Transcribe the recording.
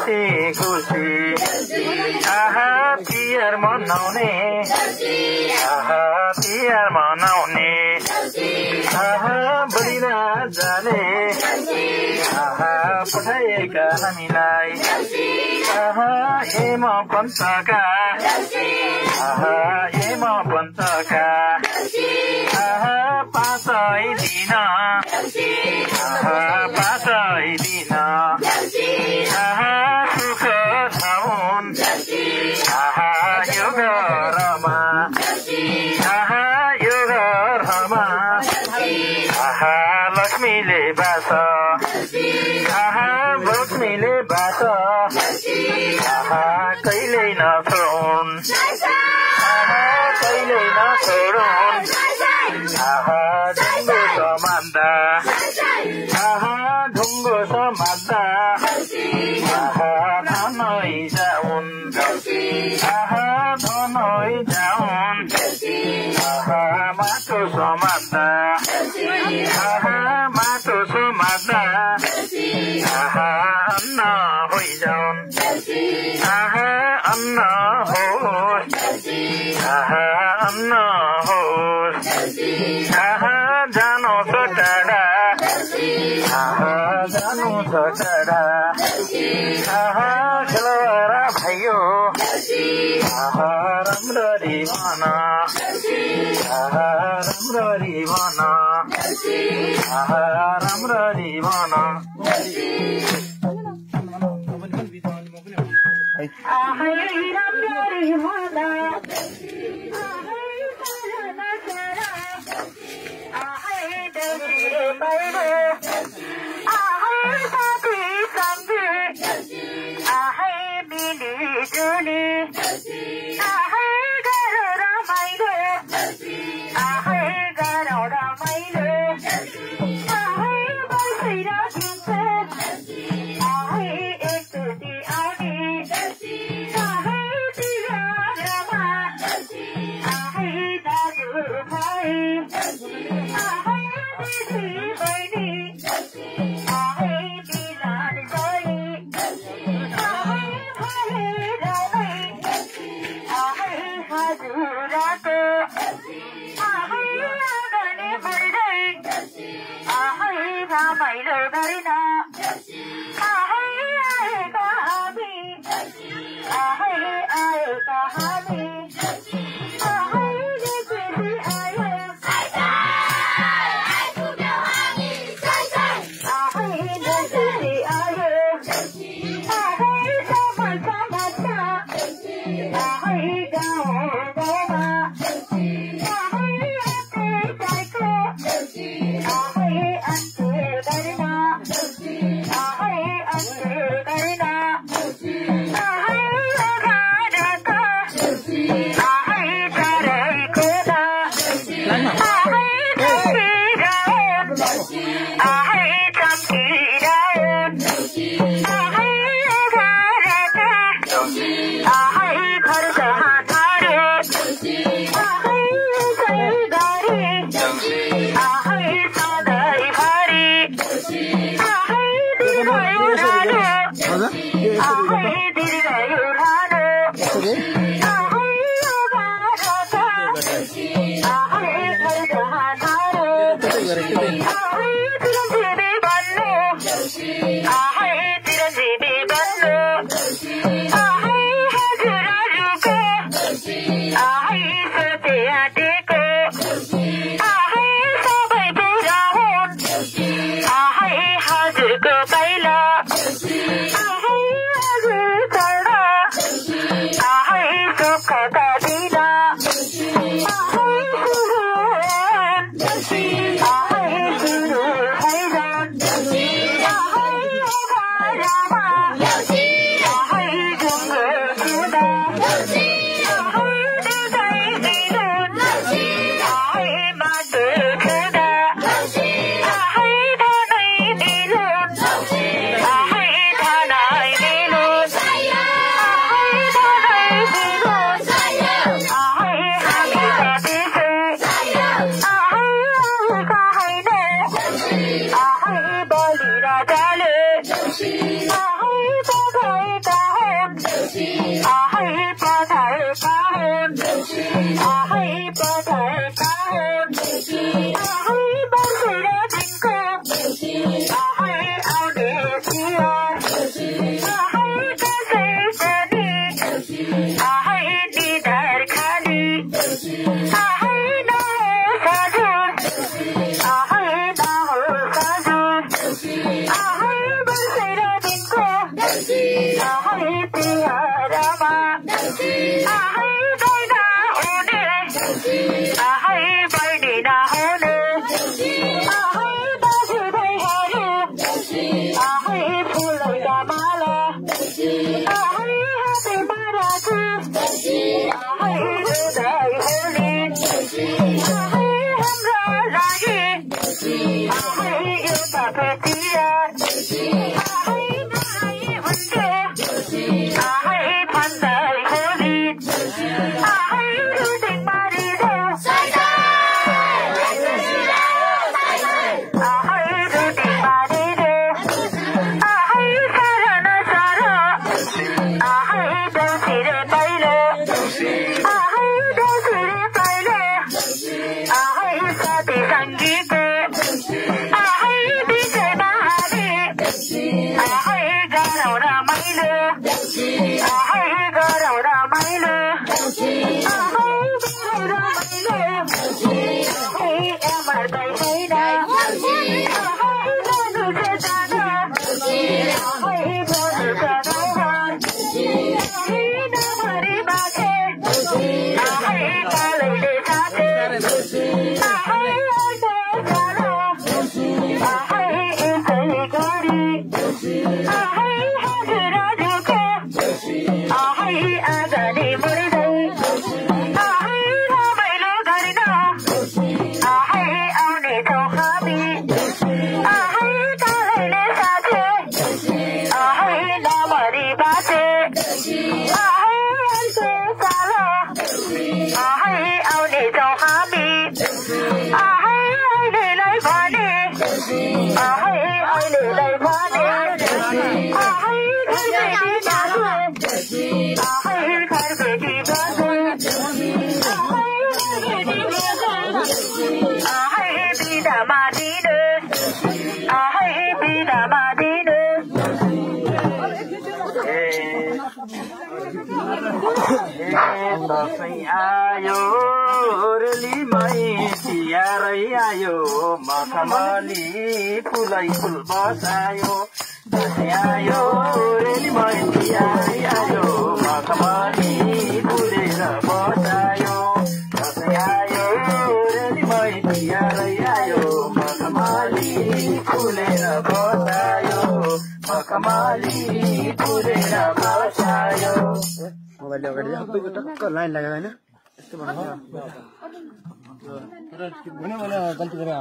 हाँसी खुसी आहा पियर मनाउने म पञ्चका ए म पञ्चका पाँचै दिन पाँचै दिन सुख छौन् यो घरमा यो घरमा लक्ष्मीले बास लक्ष्मीले बास कहिल्यै नछोडुन् कहिल्यै नछोडुन् ढुङ्गो समात्दा ढुङ्गो समात्दा धनै जाउन् धनै जाउन् माटो समात्दा माटो समात्दा अन्न होइजाउन् अन्न होस् अन्न होस् जानु छ टाढा जानु छ टाढा खेलरा भाइयो राम्ररी भन राम्ररी भन राम्ररी भन आहै बहिनी नहुने आहै दाजु भाइहरू आहै फुलैका माला आहै हाते बाराको आहै हृदय होली आहै हाम्रो लागि आहै एउटा पेटिया आहै नाइ हुन्थ्यो आहै भन्दै होली आहै रुटिङ मारिदो आहै रुटिङ मारिदो आहै सारो नसारो आहै देउसिरे पहिले आहै देउसिरे पहिले आहै साथी सङ्गीको आहै विजयमा हामी आहै गरौँ रमाइलो आहै गरौँ रमाइलो आहै गरौँ रमाइलो आहै एमर्दै छैन आहै जानु छ जानु आहै बोल्नु छ गाउँघर आहै नमरी बाँचे आहै कालैले साथे आहै आउँछ जानु आहै यसै गरी आहै हजुरहरूको आहै आँगनी मुर्दै आहै रमाइलो गरिन आहै आउनेछौँ हामी आहै कालैले साथे आहै नमरी बाँचे आहै अर्को साल आहै आउनेछौँ हामी आहै अहिलेलाई भने आहै अहिलेलाई भने आहै घरबेटी बाजु आहै घरबेटी बाजु आहै घरबेटी बाजु आहै बिदामा दिनु आहै बिदामा दिनु दसैँ आयो रेलीमै तिहारै आयो मखमली फुलै फुल बसायो दसैँ आयो रेलीमै तिहारै आयो मखमली फुलेर बसायो दसैँ आयो रेलीमै तिहारै आयो मखमली फुलेर बसायो मखमली फुलेर बसायो मोबाइल अगाडि सबैको टक्क लाइन लाग्यो होइन यस्तो भन्नु गल्ती गरेर